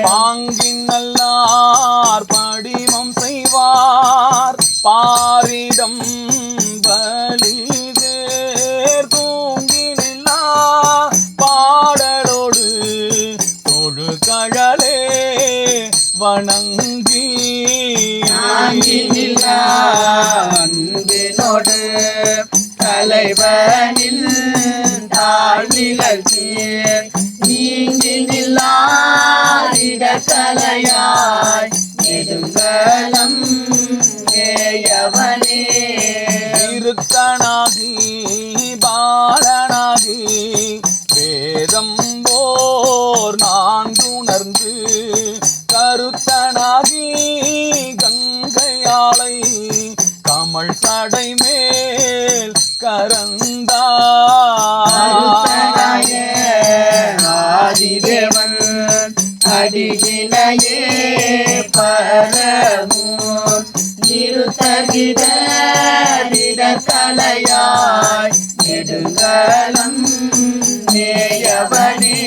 பாங்கின் நல்லார் படிமம் செய்வார் பாரிடம் பலிதேர் தூங்கினில்லா பாடலோடு தொழு கழலே வணங்கி அன்பினோடு தலைவனில் தாழ்நிலத்தீர் நீங்கி நில்லாரிடக்கலையாய் நெடுங்கலம் ஏயவனே இருத்தனாகி பாலனாகி வேதம் போர் நான்குணர்ந்து கருத்தனாகி கங்கையாளை கமல் சடை மேல் கரந்தாய் ஆதிதேவன் அடியினையே பரமும் நிறுத்தகிட கலையாய் நெடுங்கலம் நேயவனே